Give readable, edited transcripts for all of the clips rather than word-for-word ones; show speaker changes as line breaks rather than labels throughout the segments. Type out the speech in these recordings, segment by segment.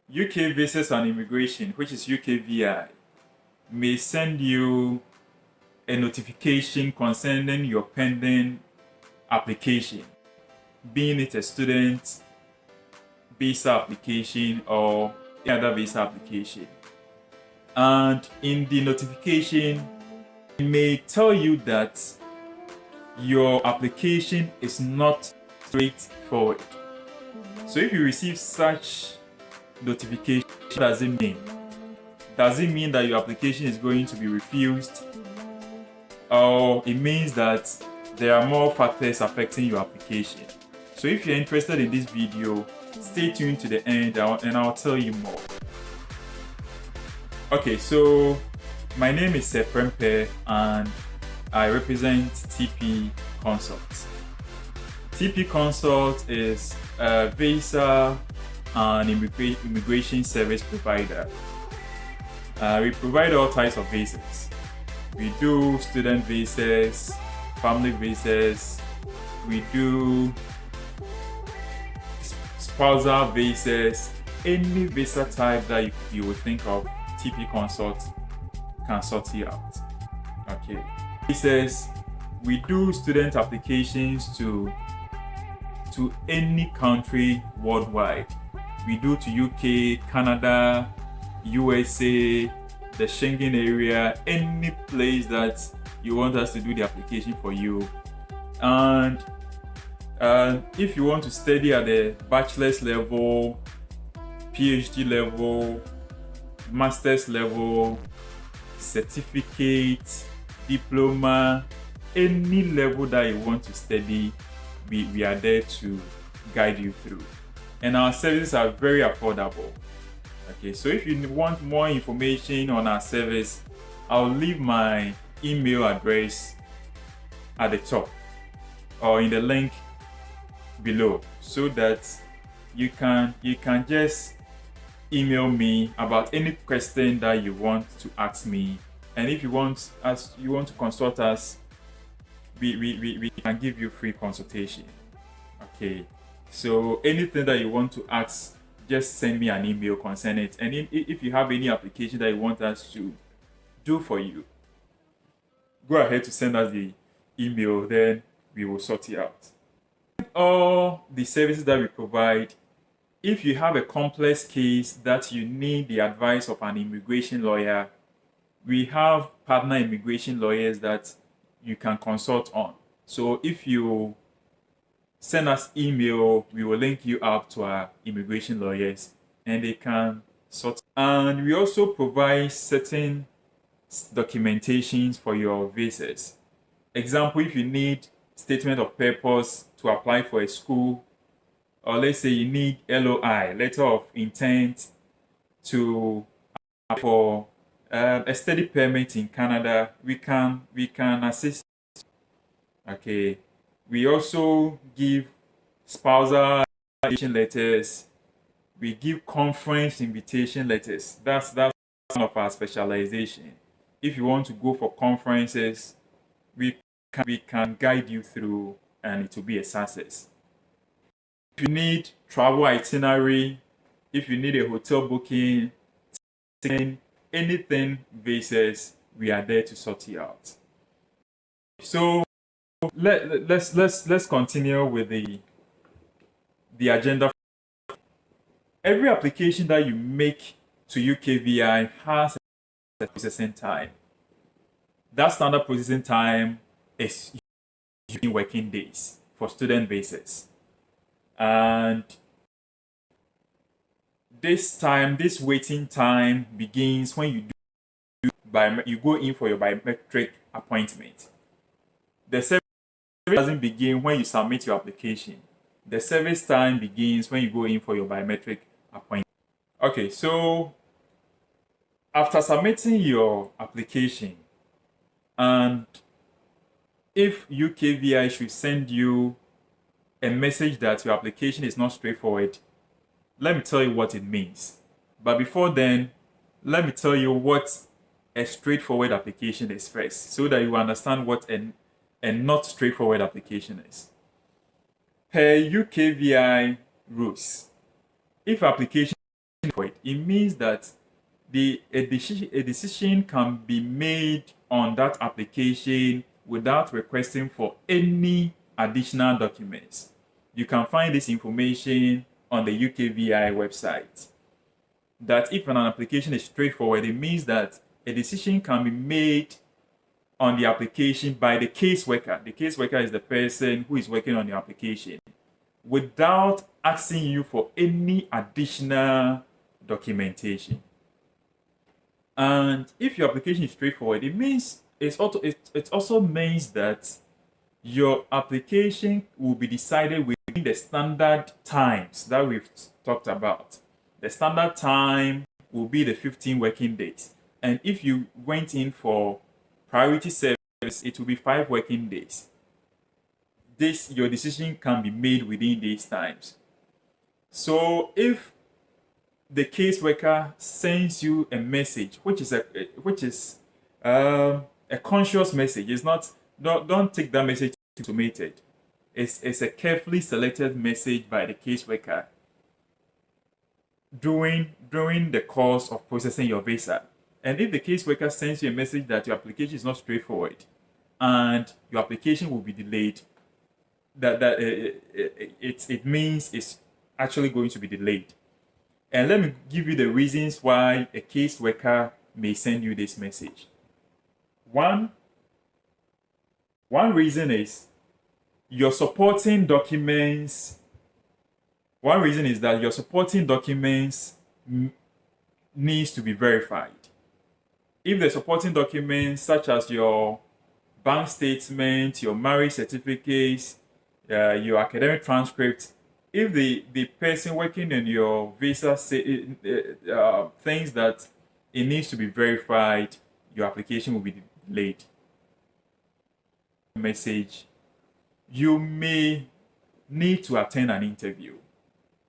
UK Visas and Immigration, which is UKVI, may send you a notification concerning your pending application, being it a student visa application or any other visa application. And in the notification, it may tell you that your application is not straightforward. So if you receive such notification, what does it mean? Does it mean that your application is going to be refused? Or it means that there are more factors affecting your application? So if you're interested in this video, stay tuned to the end and I'll tell you more. Okay, so my name is Seprempe and I represent TP Consult. TP Consult is a visa and immigration service provider. We provide all types of visas. We do student visas, family visas, we do spousal visas, any visa type that you would think of, TP Consult can sort you out. Okay. Visas, we do student applications to any country worldwide. We do to UK, Canada, USA, the Schengen area, any place that you want us to do the application for you. And if you want to study at the bachelor's level, PhD level, master's level, certificate, diploma, any level that you want to study, we are there to guide you through. And our services are very affordable. Okay, so if you want more information on our service, I'll leave my email address at the top or in the link below, so that you can just email me about any question that you want to ask me. And if you want to consult us, we can give you free consultation. Okay, so anything that you want to ask, just send me an email concerning it. And if you have any application that you want us to do for you, go ahead to send us the email, then we will sort it out. All the services that we provide, if you have a complex case that you need the advice of an immigration lawyer, we have partner immigration lawyers that you can consult on. So if you send us email, we will link you up to our immigration lawyers and they can sort. And we also provide certain documentations for your visas. Example, if you need statement of purpose to apply for a school, or let's say you need LOI, letter of intent, to for a study permit in Canada, we can assist. Okay, we also give spousal invitation letters. We give conference invitation letters. That's one of our specialization. If you want to go for conferences, we can guide you through and it will be a success. If you need travel itinerary, if you need a hotel booking, anything visas, we are there to sort you out. So let's continue with the agenda. Every application that you make to UKVI has a processing time. That standard processing time is working days for student visas. And this waiting time begins when you go in for your biometric appointment. The service doesn't begin when you submit your application. The service time begins when you go in for your biometric appointment. Okay, so after submitting your application, and if UKVI should send you a message that your application is not straightforward, let me tell you what it means. But before then, let me tell you what a straightforward application is first, so that you understand what a not straightforward application is. Per UKVI rules, if application is it means that a decision can be made on that application without requesting for any additional documents. You can find this information on the UKVI website. That if an application is straightforward, it means that a decision can be made on the application by the caseworker. The caseworker is the person who is working on the application without asking you for any additional documentation. And if your application is straightforward, it also means that your application will be decided within the standard times that we've talked about. The standard time will be the 15 working days. And if you went in for priority service, it will be 5 working days. Your decision can be made within these times. So if the caseworker sends you a message, which is a conscious message, it's not, don't take that message automated. It's a carefully selected message by the caseworker during the course of processing your visa. And if the caseworker sends you a message that your application is not straightforward and your application will be delayed, it means it's actually going to be delayed. And let me give you the reasons why a caseworker may send you this message. One reason is your supporting documents. One reason is that your supporting documents needs to be verified. If the supporting documents such as your bank statement, your marriage certificates, your academic transcript, if the person working on your visa thinks that it needs to be verified, your application will be delayed. Message, you may need to attend an interview.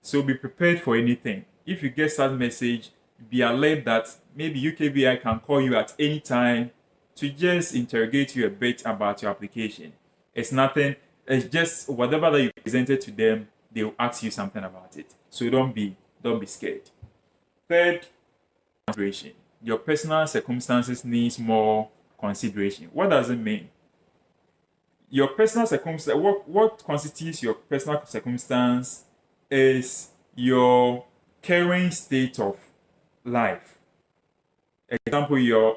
So be prepared for anything. If you get that message, be alert that maybe UKVI can call you at any time to just interrogate you a bit about your application. It's nothing, it's just whatever that you presented to them, they will ask you something about it. So don't be scared. Third, consideration. Your personal circumstances needs more consideration. What does it mean? Your personal circumstance, what constitutes your personal circumstance is your current state of life. Example, your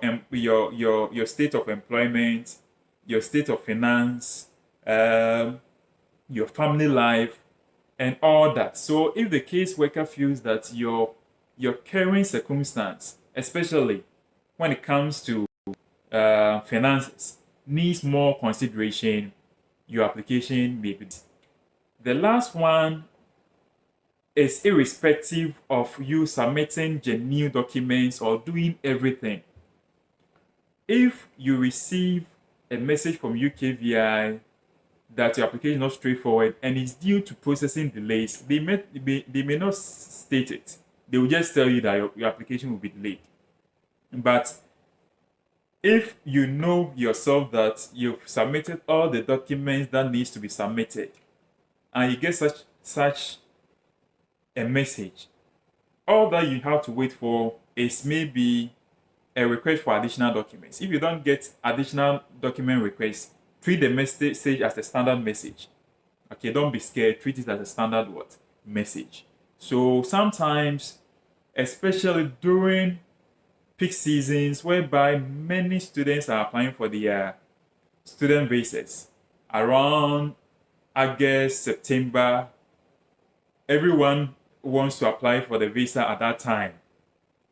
state of employment, your state of finance, your family life, and all that. So if the caseworker feels that your current circumstance, especially when it comes to finances, needs more consideration, your application may be. The last one is irrespective of you submitting genuine documents or doing everything. If you receive a message from UKVI that your application is not straightforward and is due to processing delays, they may not state it. They will just tell you that your application will be delayed. But if you know yourself that you've submitted all the documents that needs to be submitted, and you get such a message, all that you have to wait for is maybe a request for additional documents. If you don't get additional document requests, treat the message as a standard message. Okay, don't be scared. Treat it as a standard message. So sometimes, especially during peak seasons, whereby many students are applying for the student visas around August, September, everyone wants to apply for the visa at that time.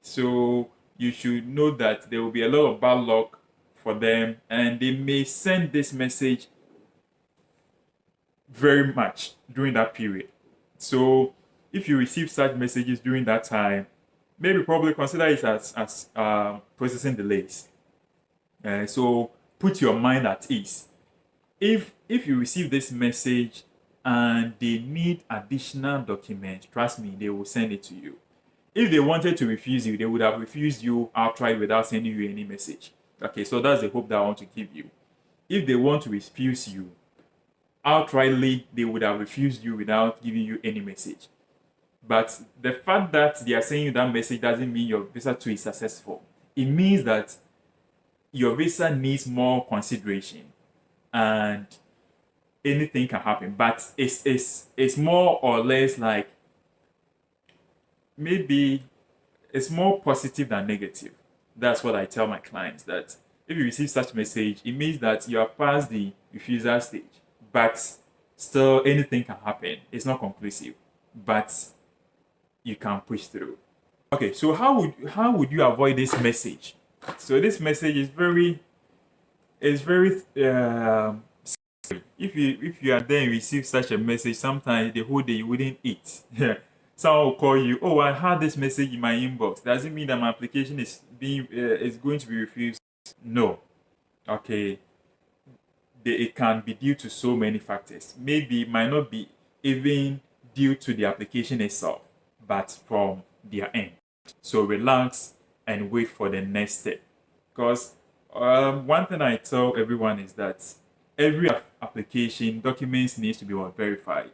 So you should know that there will be a lot of bad luck for them, and they may send this message very much during that period. So if you receive such messages during that time, maybe probably consider it as processing delays. So put your mind at ease. If you receive this message and they need additional documents, trust me, they will send it to you. If they wanted to refuse you, they would have refused you outright without sending you any message. Okay, so that's the hope that I want to give you. If they want to refuse you outrightly, they would have refused you without giving you any message. But the fact that they are sending you that message doesn't mean your visa too is successful. It means that your visa needs more consideration and anything can happen. But it's more or less like maybe it's more positive than negative. That's what I tell my clients, that if you receive such message, it means that you are past the refusal stage. But still anything can happen. It's not conclusive. But you can push through. Okay, so how would you avoid this message? So this message is very if you are there and receive such a message, sometimes the whole day you wouldn't eat. Yeah. Someone will call you, oh, I had this message in my inbox. Does it mean that my application is going to be refused? No. Okay. It can be due to so many factors. Maybe it might not be even due to the application itself, but from their end. So relax and wait for the next step. Because one thing I tell everyone is that every application documents needs to be verified.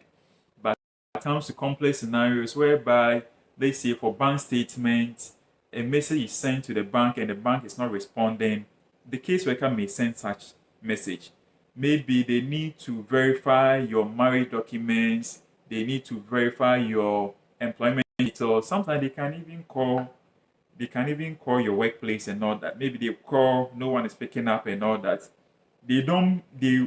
But when it comes to complex scenarios whereby, let's say for bank statement, a message is sent to the bank and the bank is not responding, the caseworker may send such message. Maybe they need to verify your marriage documents, they need to verify your employment details. Sometimes they can even call your workplace and all that. Maybe they call, no one is picking up and all that. They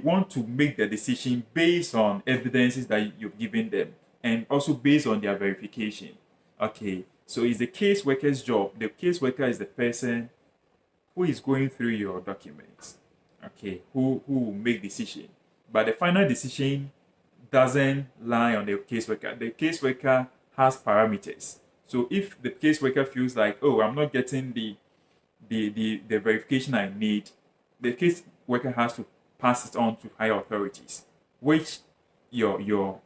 want to make the decision based on evidences that you've given them and also based on their verification. Okay, so it's the caseworker's job. The caseworker is the person who is going through your documents. Okay, who will make decision. But the final decision doesn't lie on the caseworker. The caseworker has parameters. So if the caseworker feels like, oh, I'm not getting the verification I need, the caseworker has to pass it on to higher authorities, which your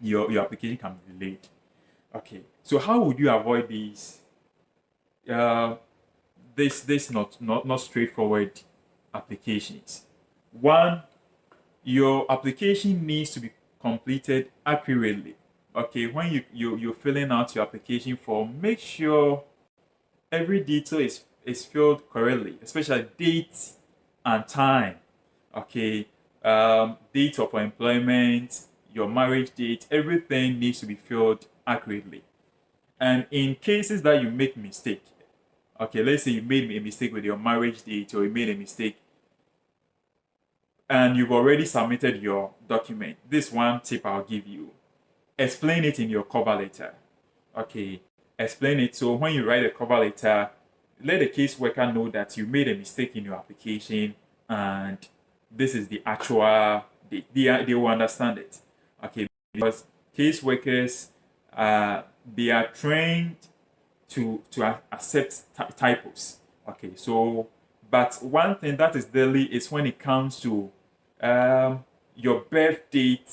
application can be delayed. Okay, so how would you avoid these? This not straightforward applications. One, your application needs to be completed accurately. Okay, when you're filling out your application form, make sure every detail is filled correctly, especially date and time. Okay, date of employment, your marriage date, everything needs to be filled accurately. And in cases that you make mistake, okay, let's say you made a mistake with your marriage date or you made a mistake and you've already submitted your document, this one tip I'll give you: explain it in your cover letter. Okay, explain it. So when you write a cover letter, let the caseworker know that you made a mistake in your application and this is the actual date. They will understand it. Okay, because caseworkers, they are trained to accept typos. Okay, so but one thing that is daily is when it comes to your birth date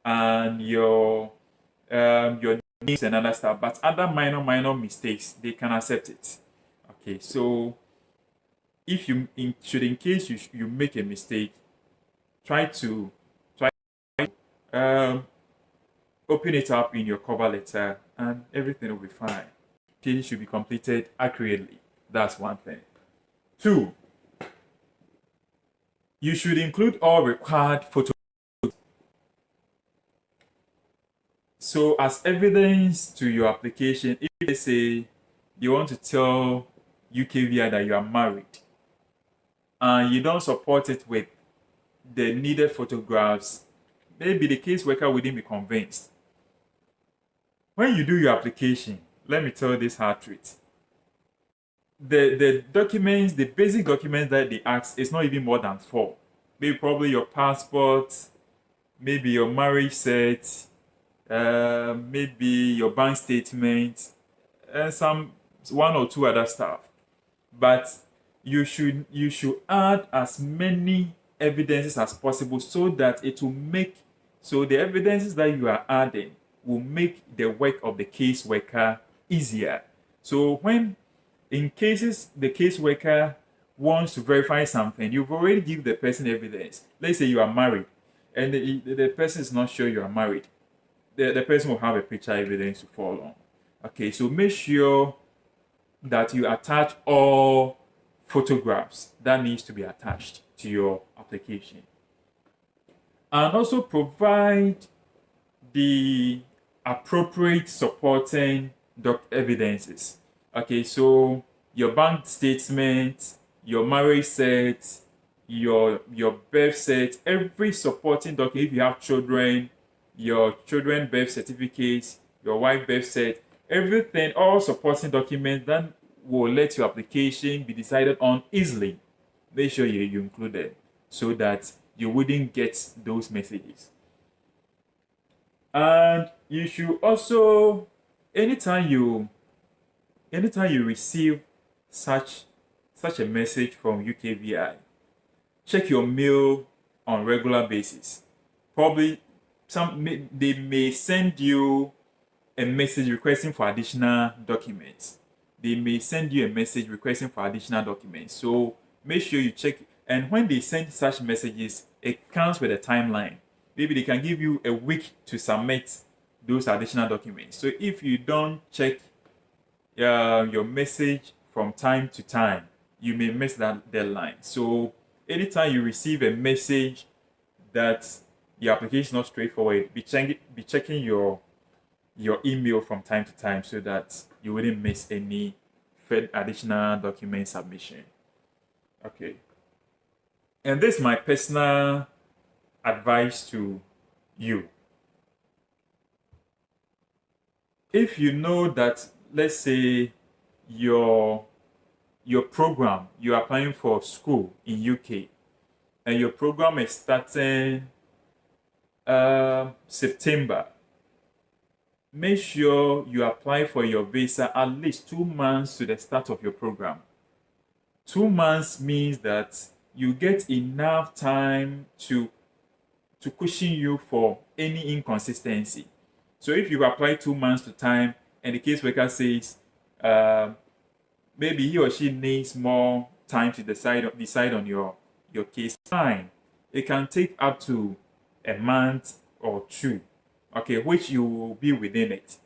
and your names and other stuff. But other minor mistakes, they can accept it. Okay, so if in case you make a mistake, try to um, open it up in your cover letter and everything will be fine. Okay, it should be completed accurately. That's one thing. Two, you should include all required photos. So as evidence to your application, if they say you want to tell UKVI that you are married and you don't support it with the needed photographs, maybe the caseworker wouldn't be convinced. When you do your application, let me tell you this hard truth. The documents, the basic documents that they ask is not even more than 4. Maybe probably your passport, maybe your marriage cert, maybe your bank statement, and some one or two other stuff. But you should add as many evidences as possible so that it will make so the evidences that you are adding will make the work of the caseworker easier. So when in cases the caseworker wants to verify something, you've already given the person evidence. Let's say you are married and the person is not sure you are married. the person will have a picture evidence to fall on. Okay, so make sure that you attach all photographs that needs to be attached to your application, and also provide the appropriate supporting evidences. Okay, so your bank statement, your marriage cert, your birth cert, every supporting document. If you have children, your children birth certificates, your wife birth cert, everything, all supporting documents that will let your application be decided on easily. Make sure you include them so that you wouldn't get those messages. And you should also, anytime you receive such a message from UKVI, check your mail on regular basis. Probably they may send you a message requesting for additional documents. They may send you a message requesting for additional documents. So make sure you check. And when they send such messages, it comes with a timeline. Maybe they can give you a week to submit those additional documents. So if you don't check your message from time to time, you may miss that deadline. So anytime you receive a message that your application is not straightforward, be checking your email from time to time so that you wouldn't miss any additional document submission. Okay. And this is my personal advice to you. If you know that, let's say, your program, you're applying for school in UK, and your program is starting September, make sure you apply for your visa at least 2 months to the start of your program. 2 months means that you get enough time to cushion you for any inconsistency. So if you apply 2 months to time and the caseworker says maybe he or she needs more time to decide on your case, fine. It can take up to a month or two, okay, which you will be within it.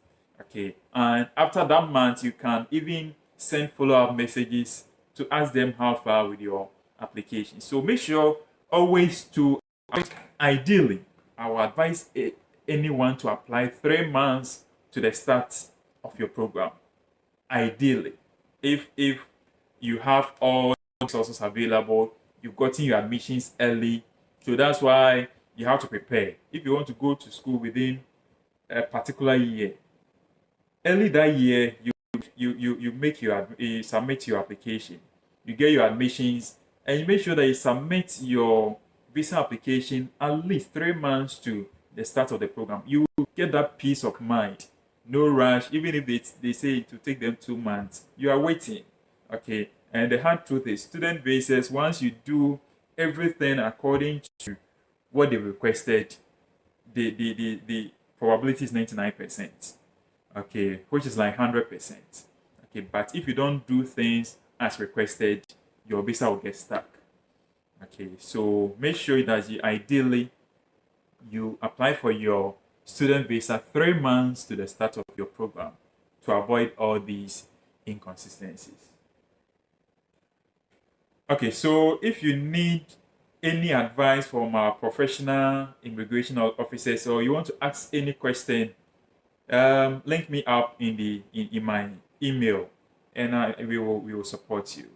Okay, and after that month, you can even send follow-up messages to ask them how far with your application. So make sure always to, ideally, I will advise anyone to apply 3 months to the start of your program. Ideally, if you have all resources available, you've gotten your admissions early, so that's why you have to prepare. If you want to go to school within a particular year, early that year, you submit your application, you get your admissions, and you make sure that you submit your visa application at least 3 months to the start of the program. You get that peace of mind. No rush. Even if they say it will take them 2 months, you are waiting. Okay. And the hard truth is, student visas, once you do everything according to what they requested, the probability is 99%. Okay, which is like 100%. Okay, but if you don't do things as requested, your visa will get stuck. Okay, so make sure that ideally you apply for your student visa 3 months to the start of your program to avoid all these inconsistencies. Okay, so if you need any advice from our professional immigration officers, or you want to ask any question, link me up in my email, and we will support you.